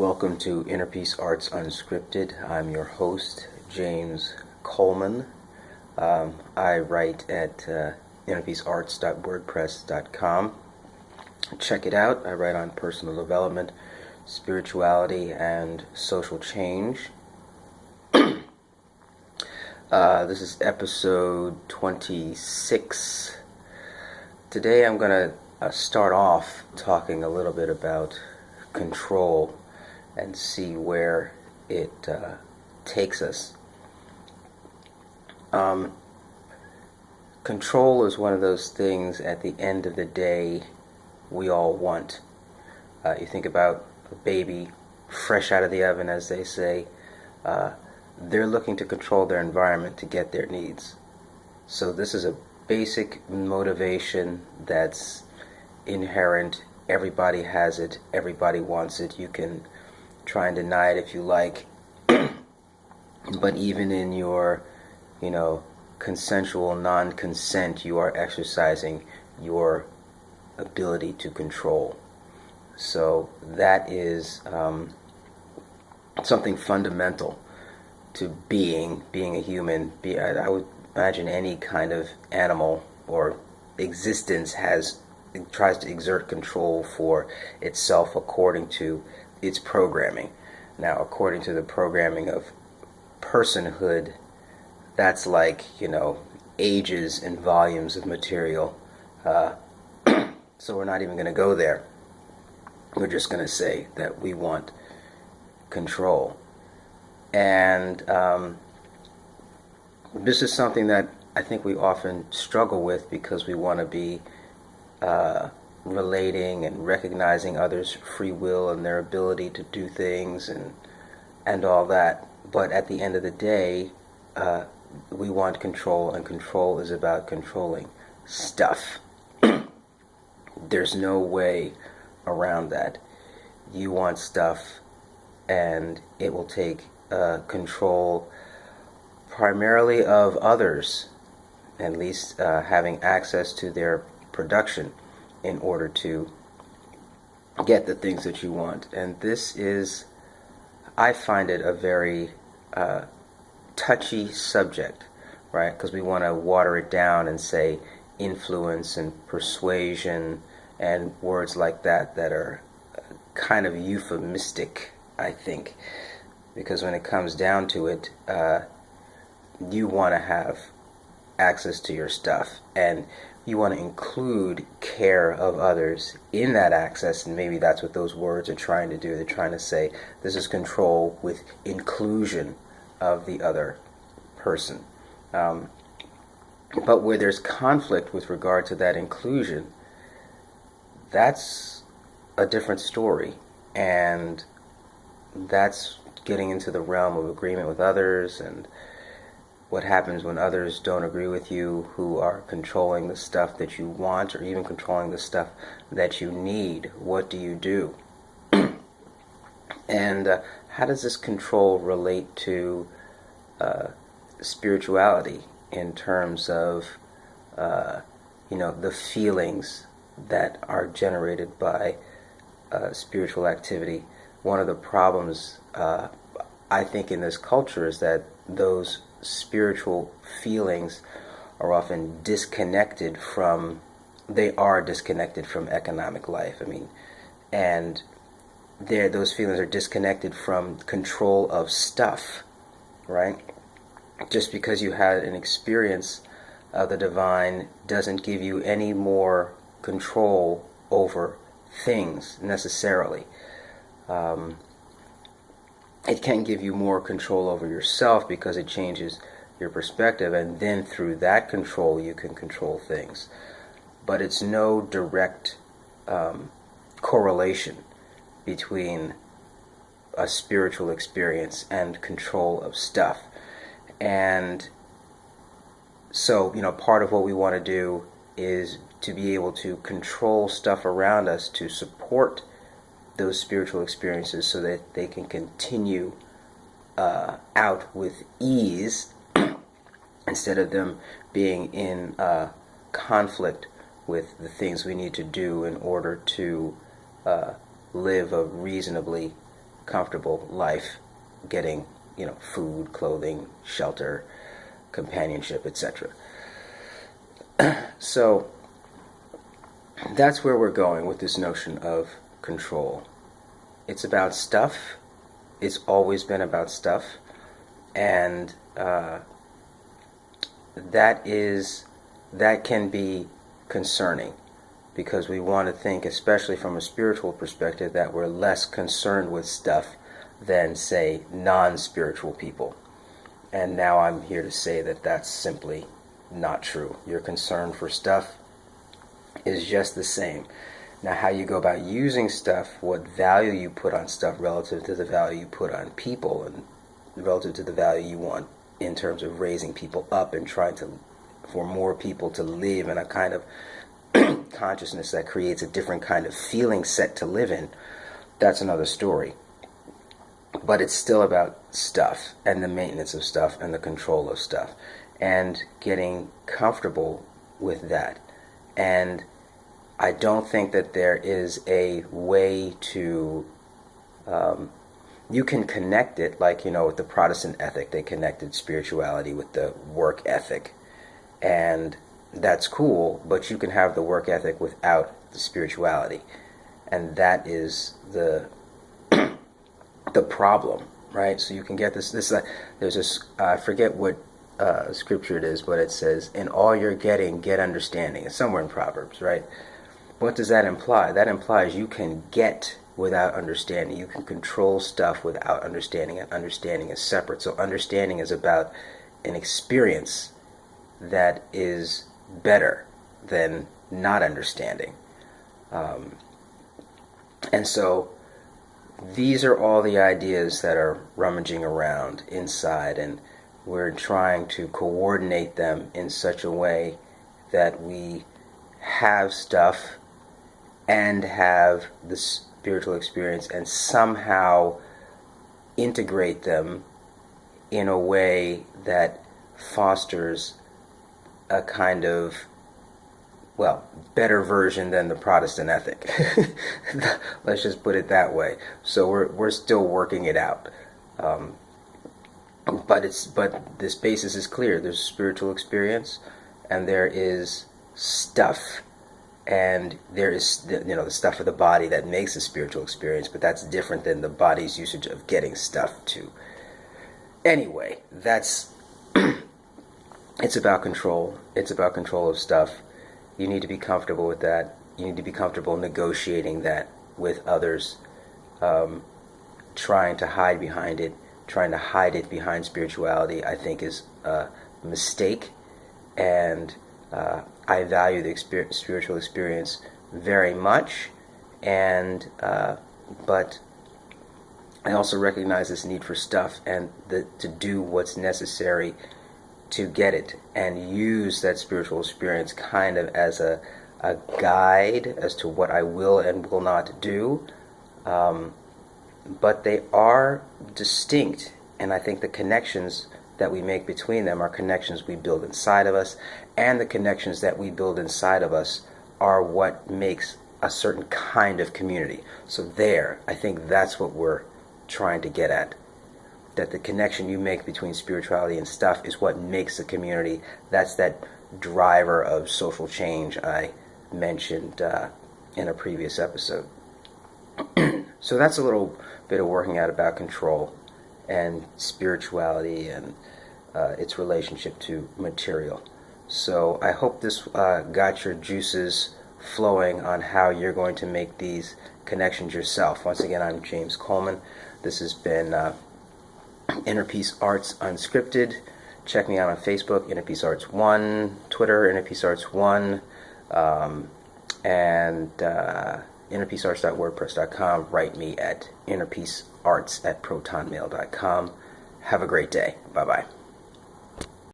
Welcome to Inner Peace Arts Unscripted. I'm your host, James Coleman. I write at innerpeacearts.wordpress.com. Check it out. I write on personal development, spirituality, and social change. This is episode 26. Today I'm going to start off talking a little bit about control and see where it takes us. Control is one of those things at the end of the day we all want. You think about a baby fresh out of the oven, as they say. They're looking to control their environment to get their needs. So this is a basic motivation that's inherent. Everybody has it. Everybody wants it. You can try and deny it if you like. But even in your, consensual non-consent, you are exercising your ability to control. So that is something fundamental to being a human. I would imagine any kind of animal or existence tries to exert control for itself according to its programming. Now, according to the programming of personhood, that's like, ages and volumes of material. So we're not even going to go there. We're just going to say that we want control. And this is something that I think we often struggle with because we want to be relating and recognizing others' free will and their ability to do things and all that. But at the end of the day, we want control, and control is about controlling stuff. There's no way around that. You want stuff, and it will take control primarily of others, at least having access to their production in order to get the things that you want. And this is, I find it a very touchy subject, right? Because we want to water it down and say influence and persuasion and words like that are kind of euphemistic, I think. Because when it comes down to it, you want to have access to your stuff, and you want to include care of others in that access, and maybe that's what those words are trying to do. They're trying to say this is control with inclusion of the other person. But where there's conflict with regard to that inclusion, that's a different story, and that's getting into the realm of agreement with others and what happens when others don't agree with you, who are controlling the stuff that you want or even controlling the stuff that you need. What do you do? And how does this control relate to spirituality in terms of, the feelings that are generated by spiritual activity? One of the problems, I think, in this culture is that those spiritual feelings are often disconnected from economic life. And those feelings are disconnected from control of stuff, right? Just because you had an experience of the divine doesn't give you any more control over things necessarily. It can give you more control over yourself because it changes your perspective, and then through that control you can control things. But it's no direct correlation between a spiritual experience and control of stuff. And so, part of what we want to do is to be able to control stuff around us to support those spiritual experiences so that they can continue out with ease instead of them being in conflict with the things we need to do in order to live a reasonably comfortable life, getting, food, clothing, shelter, companionship, etc. So that's where we're going with this notion of control. It's about stuff. It's always been about stuff. And that can be concerning, because we want to think, especially from a spiritual perspective, that we're less concerned with stuff than, say, non-spiritual people. And now I'm here to say that that's simply not true. Your concern for stuff is just the same. Now, how you go about using stuff, what value you put on stuff relative to the value you put on people, and relative to the value you want in terms of raising people up and trying for more people to live in a kind of consciousness that creates a different kind of feeling set to live in, that's another story. But it's still about stuff and the maintenance of stuff and the control of stuff and getting comfortable with that. And I don't think that there is a way to you can connect it, like, with the Protestant ethic. They connected spirituality with the work ethic, and that's cool, but you can have the work ethic without the spirituality, and that is the problem, right? So you can get this there's this, I forget what scripture it is, but it says, in all you're getting, get understanding. It's somewhere in Proverbs, right? What does that imply? That implies you can get without understanding. You can control stuff without understanding, and understanding is separate. So understanding is about an experience that is better than not understanding. And so these are all the ideas that are rummaging around inside, and we're trying to coordinate them in such a way that we have stuff and have the spiritual experience, and somehow integrate them in a way that fosters a kind of, better version than the Protestant ethic. Let's just put it that way. So we're still working it out. But this basis is clear. There's spiritual experience, and there is stuff. And there is, the stuff of the body that makes a spiritual experience, but that's different than the body's usage of getting stuff too. Anyway, it's about control. It's about control of stuff. You need to be comfortable with that. You need to be comfortable negotiating that with others, trying to hide behind it, trying to hide it behind spirituality, I think is a mistake. And I value the spiritual experience very much, but I also recognize this need for stuff and to do what's necessary to get it, and use that spiritual experience kind of as a guide as to what I will and will not do. But they are distinct, and I think the connections that we make between them are connections we build inside of us, and the connections that we build inside of us are what makes a certain kind of community. So I think that's what we're trying to get at. That the connection you make between spirituality and stuff is what makes a community. That's that driver of social change I mentioned in a previous episode. So that's a little bit of working out about control and spirituality and its relationship to material. So I hope this got your juices flowing on how you're going to make these connections yourself. Once again, I'm James Coleman. This has been Inner Peace Arts Unscripted. Check me out on Facebook, Inner Peace Arts 1, Twitter, Inner Peace Arts 1, and innerpeacearts.wordpress.com. Write me at innerpeacearts@protonmail.com. Have a great day. Bye-bye.